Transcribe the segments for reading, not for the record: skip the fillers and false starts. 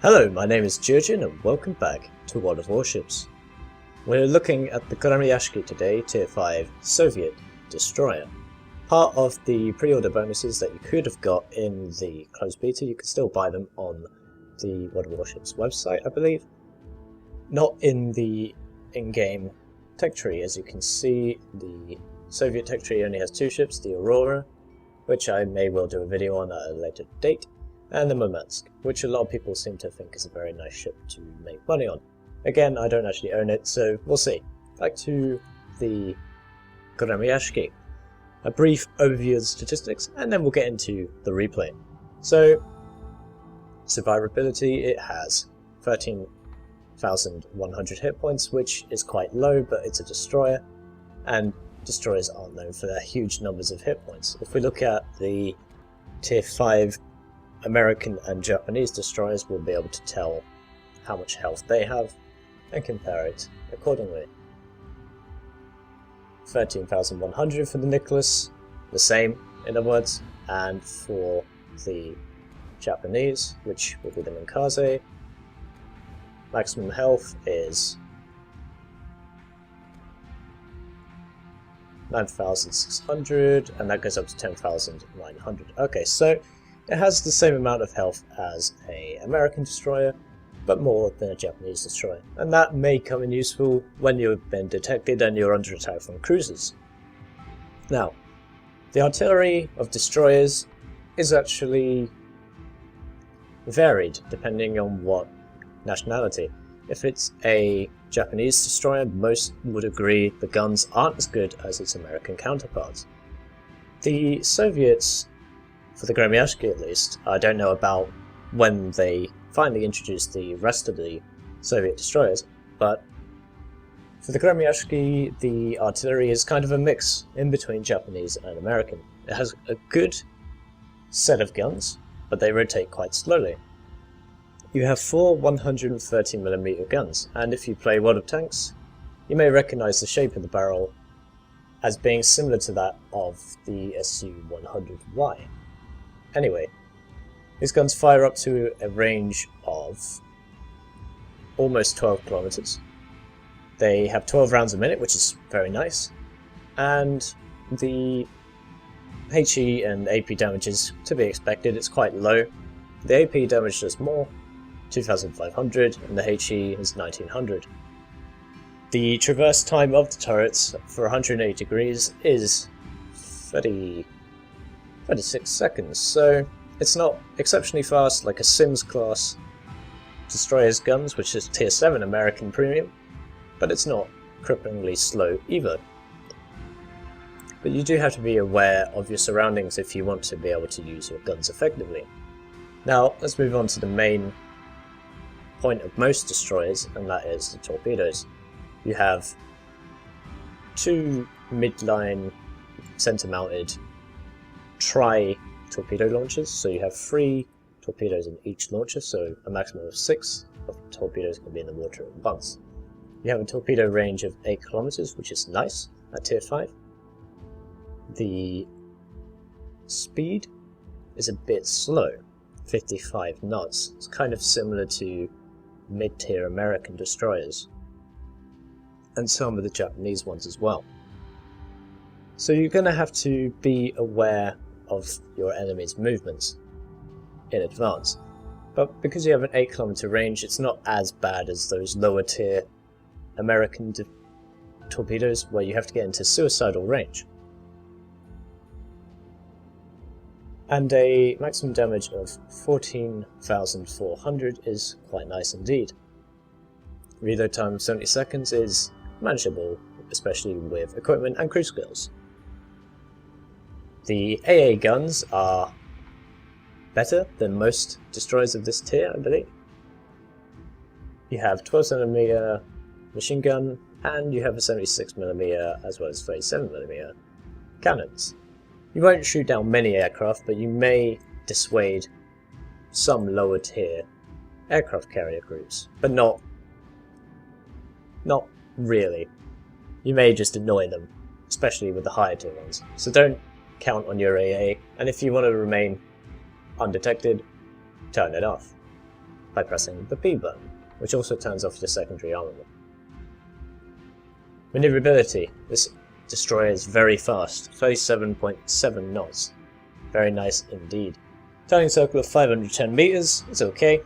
Hello, my name is Geogen and welcome back to World of Warships. We're looking at the Gremyashchy today, Tier 5 Soviet Destroyer. Part of the pre-order bonuses that you could have got in the closed beta, you could still buy them on the World of Warships website, I believe. Not in the in-game tech tree. As you can see, the Soviet tech tree only has two ships, the Aurora, which I may well do a video on at a later date, and the Murmansk, which a lot of people seem to think is a very nice ship to make money on. Again, I don't actually own it, so we'll see. Back to the Gremyashchy. A brief overview of the statistics, and then we'll get into the replay. So, survivability, it has 13,100 hit points, which is quite low, but it's a destroyer, and destroyers aren't known for their huge numbers of hit points. If we look at the Tier 5 American and Japanese destroyers, we'll be able to tell how much health they have and compare it accordingly. 13,100 for the Nicholas, the same in other words, and for the Japanese, which will be the Minkaze, maximum health is 9,600, and that goes up to 10,900. Okay, so it has the same amount of health as an American destroyer, but more than a Japanese destroyer. And that may come in useful when you've been detected and you're under attack from cruisers. Now, the artillery of destroyers is actually varied depending on what nationality. If it's a Japanese destroyer, most would agree the guns aren't as good as its American counterparts. The Soviets, for the Gremyashchy at least, I don't know about when they finally introduced the rest of the Soviet destroyers, but for the Gremyashchy, the artillery is kind of a mix in between Japanese and American. It has a good set of guns, but they rotate quite slowly. You have four 130mm guns, and if you play World of Tanks, you may recognise the shape of the barrel as being similar to that of the Su-100Y. Anyway, these guns fire up to a range of almost 12 kilometers. They have 12 rounds a minute, which is very nice, and the HE and AP damage is to be expected. It's quite low. The AP damage does more, 2,500, and the HE is 1,900. The traverse time of the turrets for 180 degrees is 36 seconds, so it's not exceptionally fast like a Sims class destroyer's guns, which is Tier 7 American Premium, but it's not cripplingly slow either. But you do have to be aware of your surroundings if you want to be able to use your guns effectively. Now, let's move on to the main point of most destroyers, and that is the torpedoes. You have two midline center-mounted tri-torpedo launchers, so you have 3 torpedoes in each launcher, so a maximum of 6 of torpedoes can be in the water at once. You have a torpedo range of 8 kilometers, which is nice at Tier 5. The speed is a bit slow, 55 knots. It's kind of similar to mid-tier American destroyers, and some of the Japanese ones as well. So you're going to have to be aware of your enemy's movements in advance. But because you have an 8 kilometer range, it's not as bad as those lower tier American torpedoes where you have to get into suicidal range. And a maximum damage of 14,400 is quite nice indeed. Reload time of 70 seconds is manageable, especially with equipment and crew skills. The AA guns are better than most destroyers of this tier, I believe. You have 12mm machine gun, and you have a 76mm as well as 37mm cannons. You won't shoot down many aircraft, but you may dissuade some lower tier aircraft carrier groups, but not really. You may just annoy them, especially with the higher tier ones. So don't count on your AA, and if you want to remain undetected, turn it off. by pressing the B button, which also turns off your secondary armament. Maneuverability. This destroyer is very fast, 37.7 knots. Very nice indeed. Turning circle of 510 meters is okay,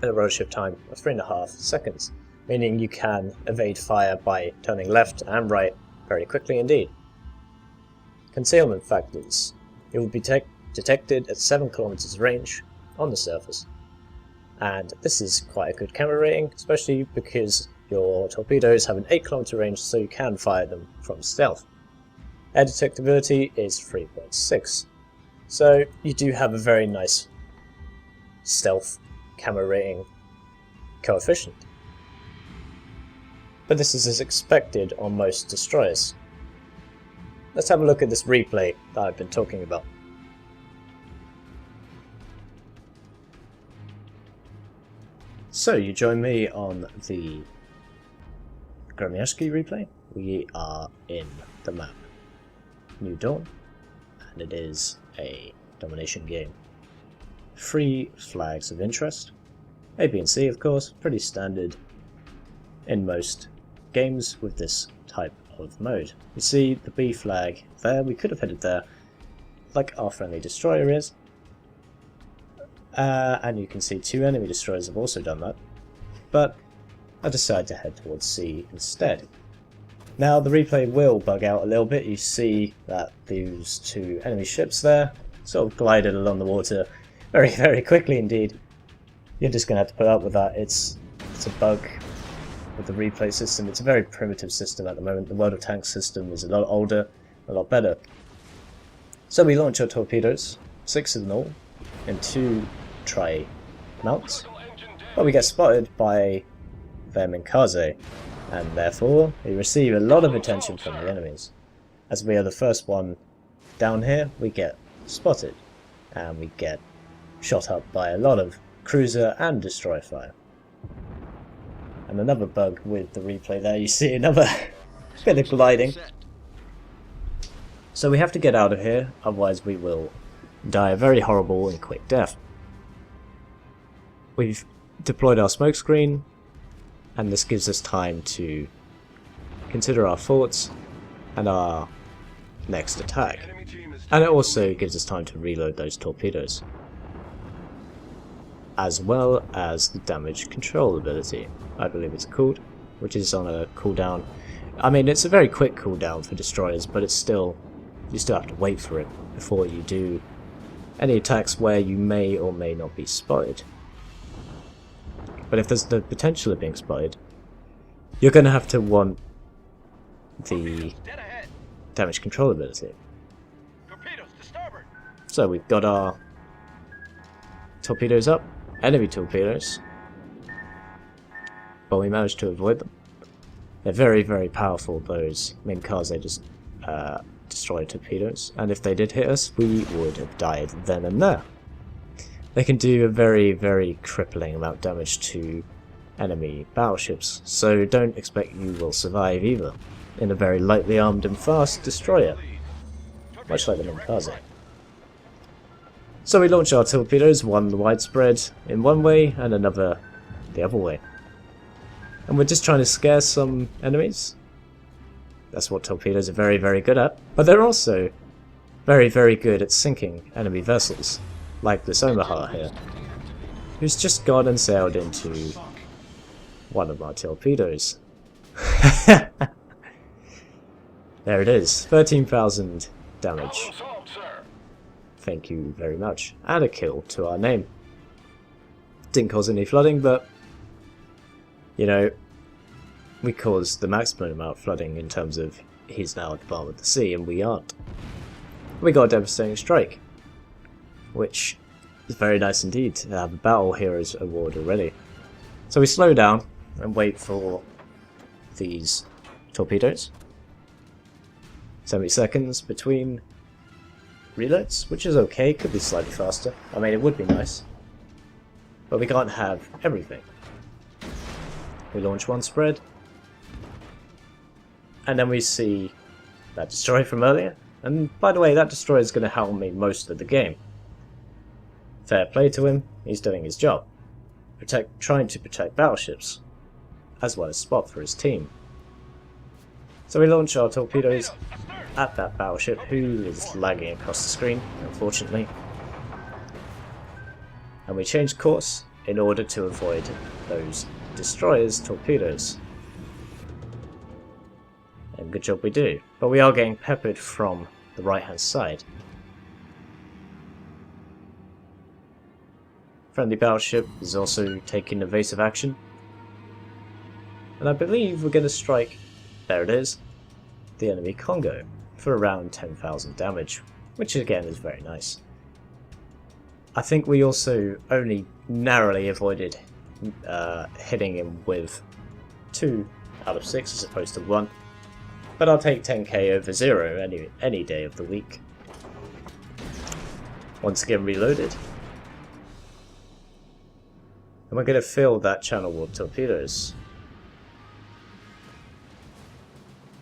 and a rotorship time of 3.5 seconds, meaning you can evade fire by turning left and right very quickly indeed. Concealment factors. It will be detected at 7 kilometers range on the surface, and this is quite a good camera rating, especially because your torpedoes have an 8 kilometer range, so you can fire them from stealth. Air detectability is 3.6, so you do have a very nice stealth camera rating coefficient. But this is as expected on most destroyers. Let's have a look at this replay that I've been talking about. So you join me on the Gremyashchy replay. We are in the map New Dawn, and it is a domination game. 3 flags of interest. A, B and C, of course, pretty standard in most games with this type of mode. You see the B flag there, we could have headed there, like our friendly destroyer is. And you can see 2 enemy destroyers have also done that, but I decided to head towards C instead. Now the replay will bug out a little bit. You see that those 2 enemy ships there sort of glided along the water very, very quickly indeed. You're just going to have to put up with that. It's a bug with the replay system. It's a very primitive system at the moment. The World of Tanks system is a lot older, a lot better. So we launch our torpedoes, 6 of them all, in 2 tri-mounts, but we get spotted by them in Kaze, and therefore we receive a lot of attention from the enemies. As we are the first one down here, we get spotted, and we get shot up by a lot of cruiser and destroyer fire. And another bug with the replay there, you see another bit of gliding. So we have to get out of here, otherwise we will die a very horrible and quick death. We've deployed our smoke screen, and this gives us time to consider our thoughts and our next attack. And it also gives us time to reload those torpedoes, as well as the damage control ability, I believe it's called, which is on a cooldown. I mean, it's a very quick cooldown for destroyers, but it's still, you still have to wait for it before you do any attacks where you may or may not be spotted. But if there's the potential of being spotted, you're going to have to want the damage control ability. So we've got our torpedoes up, enemy torpedoes, but we managed to avoid them. They're very, very powerful, those main cars. They just destroy torpedoes, and if they did hit us, we would have died then and there. They can do a very, very crippling amount of damage to enemy battleships, so don't expect you will survive either in a very lightly armed and fast destroyer, much like the Nimble. So we launch our torpedoes, one widespread in one way and another the other way. And we're just trying to scare some enemies. That's what torpedoes are very, very good at. But they're also very, very good at sinking enemy vessels, like this Omaha here, who's just gone and sailed into one of our torpedoes. There it is, 13,000 damage. Thank you very much. And a kill to our name. Didn't cause any flooding, but, you know, we caused the maximum amount of flooding in terms of he's now at the bottom of the sea and we aren't. We got a devastating strike, which is very nice indeed to have a Battle Heroes award already. So we slow down and wait for these torpedoes. 70 seconds between reloads, which is okay, could be slightly faster. I mean, it would be nice, but we can't have everything. We launch one spread, and then we see that destroyer from earlier. And by the way, that destroyer is going to help me most of the game. Fair play to him, he's doing his job. trying to protect battleships, as well as spot for his team. So we launch our torpedoes at that battleship, who is lagging across the screen, unfortunately. And we change course in order to avoid those destroyers' torpedoes. And good job we do. But we are getting peppered from the right hand side. Friendly battleship is also taking evasive action. And I believe we're going to strike, there it is, the enemy Congo for around 10,000 damage, which again is very nice. I think we also only narrowly avoided hitting him with 2 out of 6 as opposed to 1. But I'll take 10k over 0 any day of the week. Once again reloaded. And we're going to fill that channel with torpedoes.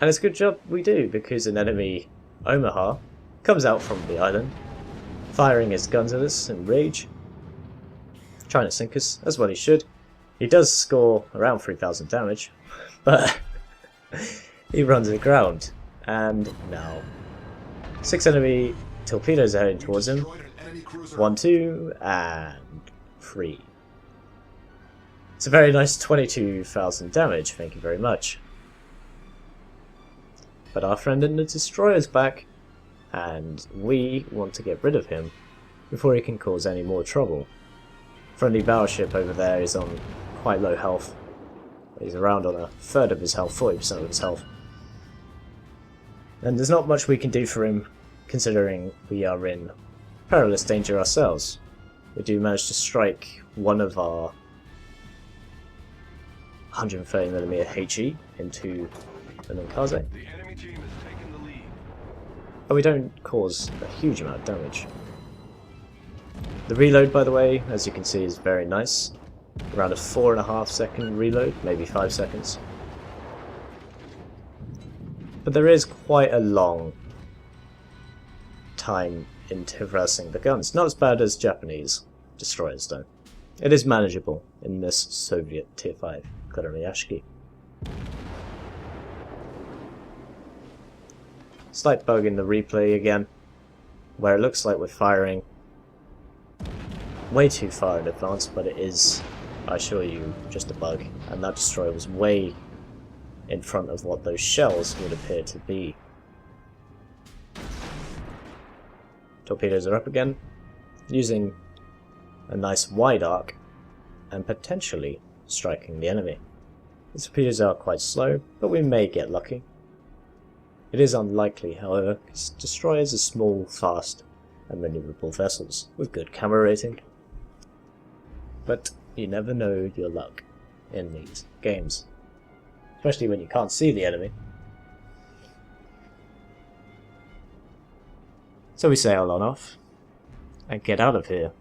And it's a good job we do, because an enemy Omaha comes out from the island, firing his guns at us in rage, trying to sink us, as well he should. He does score around 3,000 damage, but he runs aground. And now 6 enemy torpedoes are heading towards him. 1, 2, and 3. It's a very nice 22,000 damage, thank you very much. But our friend in the destroyer's back, and we want to get rid of him before he can cause any more trouble. Friendly battleship over there is on quite low health. He's around on a third of his health, 40% of his health. And there's not much we can do for him, considering we are in perilous danger ourselves. We do manage to strike one of our 130mm HE into an Nkaze. But we don't cause a huge amount of damage. The reload, by the way, as you can see, is very nice. Around a 4.5 second reload, maybe 5 seconds. But there is quite a long time in traversing the guns. Not as bad as Japanese destroyers, though. It is manageable in this Soviet Tier 5 Gremyashchy. Slight bug in the replay again, where it looks like we're firing way too far in advance, but it is, I assure you, just a bug, and that destroyer was way in front of what those shells would appear to be. Torpedoes are up again, using a nice wide arc, and potentially striking the enemy. The torpedoes are quite slow, but we may get lucky. It is unlikely, however, because destroyers are small, fast, and maneuverable vessels with good camera rating. But you never know your luck in these games, especially when you can't see the enemy. So we sail on off and get out of here.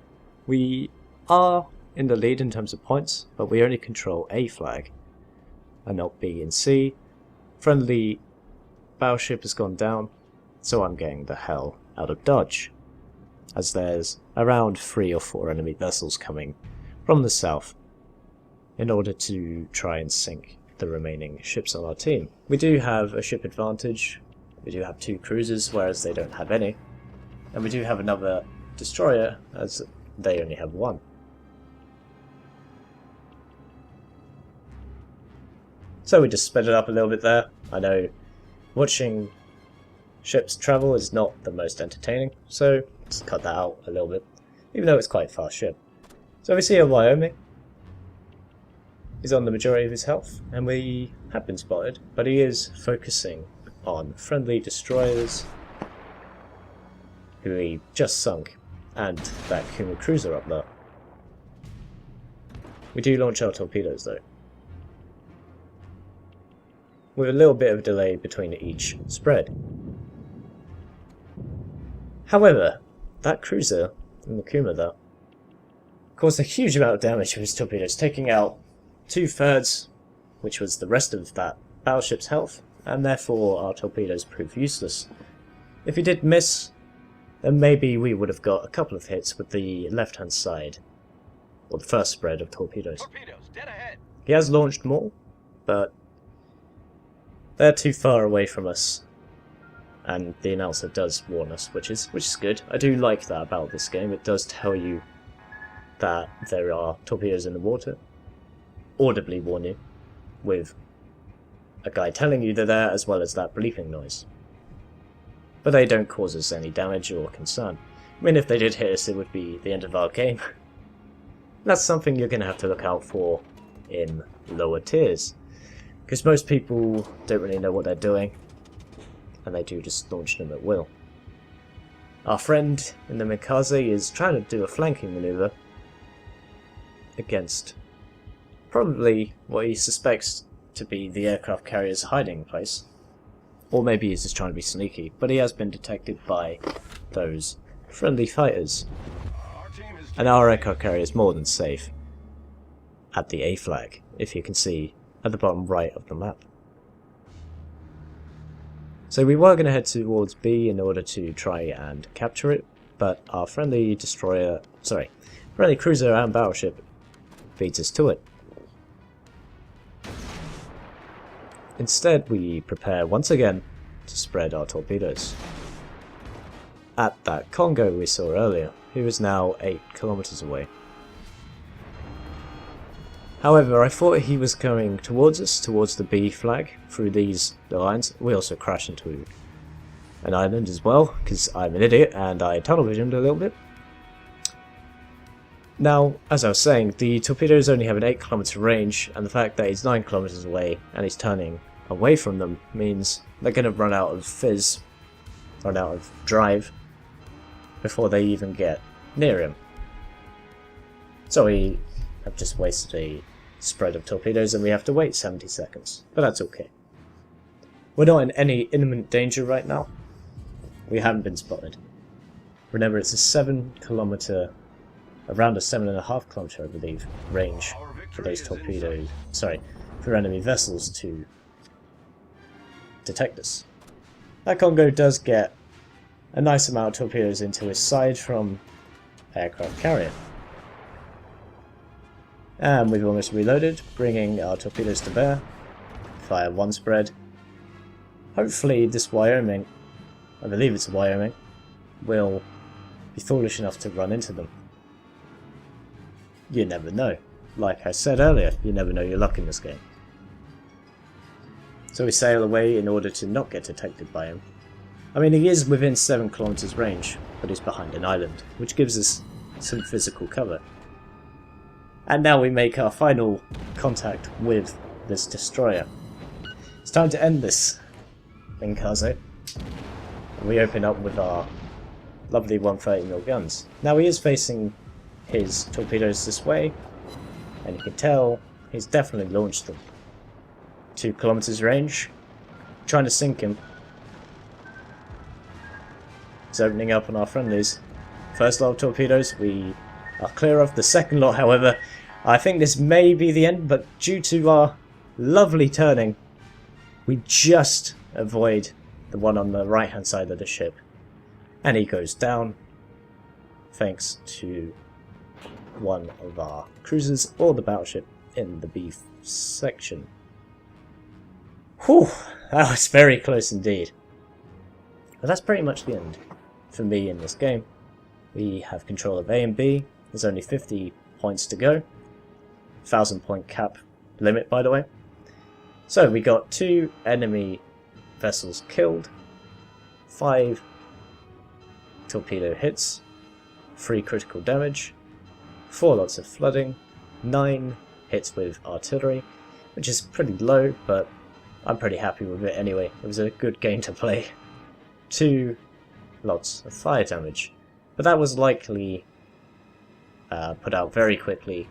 We are in the lead in terms of points, but we only control A flag and not B and C. Friendly battleship has gone down, so I'm getting the hell out of Dodge, as there's around 3 or 4 enemy vessels coming from the south in order to try and sink the remaining ships on our team. We do have a ship advantage. We do have 2 cruisers, whereas they don't have any, and we do have another destroyer, as they only have 1. So we just sped it up a little bit there. I know watching ships travel is not the most entertaining, so let's cut that out a little bit, even though it's quite a fast ship. So we see a Wyoming. He's on the majority of his health, and we have been spotted, but he is focusing on friendly destroyers who he just sunk, and that Kuma cruiser up there. We do launch our torpedoes though, with a little bit of delay between each spread. However, that cruiser in the Kuma there caused a huge amount of damage with his torpedoes, taking out 2/3, which was the rest of that battleship's health, and therefore our torpedoes proved useless. If he did miss, then maybe we would have got a couple of hits with the left hand side or the first spread of torpedoes. Torpedoes, dead ahead. He has launched more, but they're too far away from us, and the announcer does warn us, which is good. I do like that about this game. It does tell you that there are torpedoes in the water, audibly warn you, with a guy telling you they're there, as well as that bleeping noise. But they don't cause us any damage or concern. I mean, if they did hit us, it would be the end of our game. That's something you're going to have to look out for in lower tiers, because most people don't really know what they're doing, and they do just launch them at will. Our friend in the Mikaze is trying to do a flanking maneuver against probably what he suspects to be the aircraft carrier's hiding place. Or maybe he's just trying to be sneaky, but he has been detected by those friendly fighters. And our aircraft carrier is more than safe at the A flag, if you can see at the bottom right of the map. So we were going to head towards B in order to try and capture it, but our friendly cruiser and battleship beats us to it. Instead, we prepare once again to spread our torpedoes at that Congo we saw earlier, who is now 8 kilometers away. However, I thought he was coming towards us, towards the B flag, through these lines. We also crashed into an island as well, because I'm an idiot and I tunnel visioned a little bit. Now, as I was saying, the torpedoes only have an 8 kilometer range, and the fact that he's 9 kilometers away and he's turning away from them means they're going to run out of fizz, run out of drive, before they even get near him. So we have just wasted a spread of torpedoes and we have to wait 70 seconds, but that's okay. We're not in any imminent danger right now. We haven't been spotted. Remember, it's a around a 7.5 kilometer, I believe, range for those torpedoes, for enemy vessels to detect us. That Congo does get a nice amount of torpedoes into his side from aircraft carrier. And we've almost reloaded, bringing our torpedoes to bear. Fire one spread. Hopefully this Wyoming, I believe it's a Wyoming, will be foolish enough to run into them. You never know. Like I said earlier, you never know your luck in this game. So we sail away in order to not get detected by him. I mean, he is within 7 kilometers range, but he's behind an island, which gives us some physical cover. And now we make our final contact with this destroyer. It's time to end this Mikaze. We open up with our lovely 130mm guns. Now he is facing his torpedoes this way, and you can tell he's definitely launched them. 2 kilometers range, trying to sink him. He's opening up on our friendlies. First lot of torpedoes we are clear of. The second lot, however, I think this may be the end, but due to our lovely turning, we just avoid the one on the right hand side of the ship. And he goes down, thanks to one of our cruisers or the battleship in the B section. Whew, that was very close indeed. But that's pretty much the end for me in this game. We have control of A and B. There's only 50 points to go. 1,000 point cap limit, by the way. So we got 2 enemy vessels killed, 5 torpedo hits, 3 critical damage, 4 lots of flooding, 9 hits with artillery, which is pretty low, but I'm pretty happy with it anyway. It was a good game to play. 2 lots of fire damage, but that was likely put out very quickly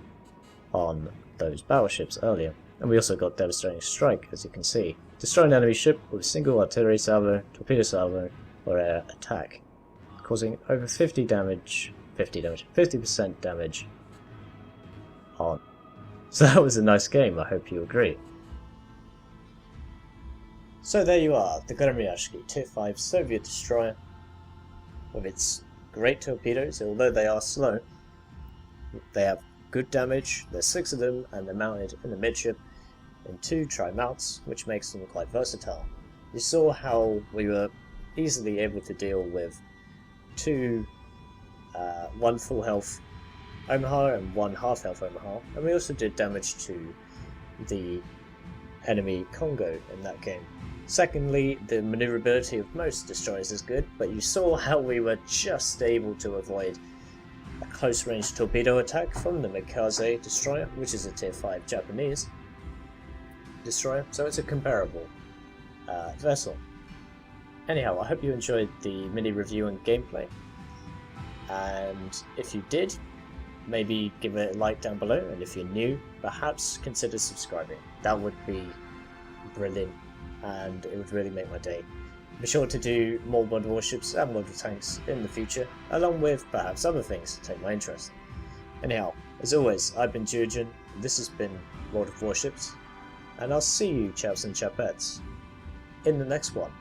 on those battleships earlier. And we also got devastating strike, as you can see. Destroy an enemy ship with a single artillery salvo, torpedo salvo, or air attack, causing over 50% damage on. So that was a nice game, I hope you agree. So there you are, the Gremyashchy Tier 5 Soviet destroyer, with its great torpedoes. Although they are slow, they have good damage. There's 6 of them, and they're mounted in the midship in 2 tri-mounts, which makes them quite versatile. You saw how we were easily able to deal with 1 full health Omaha and 1 half health Omaha, and we also did damage to the enemy Congo in that game. Secondly, the maneuverability of most destroyers is good, but you saw how we were just able to avoid a close range torpedo attack from the Mikaze destroyer, which is a tier 5 Japanese destroyer, so it's a comparable vessel. Anyhow, I hope you enjoyed the mini review and gameplay, and if you did, maybe give it a like down below, and if you're new, perhaps consider subscribing. That would be brilliant, and it would really make my day. Be sure to do more model warships and model tanks in the future, along with perhaps other things to take my interest. Anyhow, as always, I've been Geogen, this has been World of Warships, and I'll see you chaps and chapettes in the next one.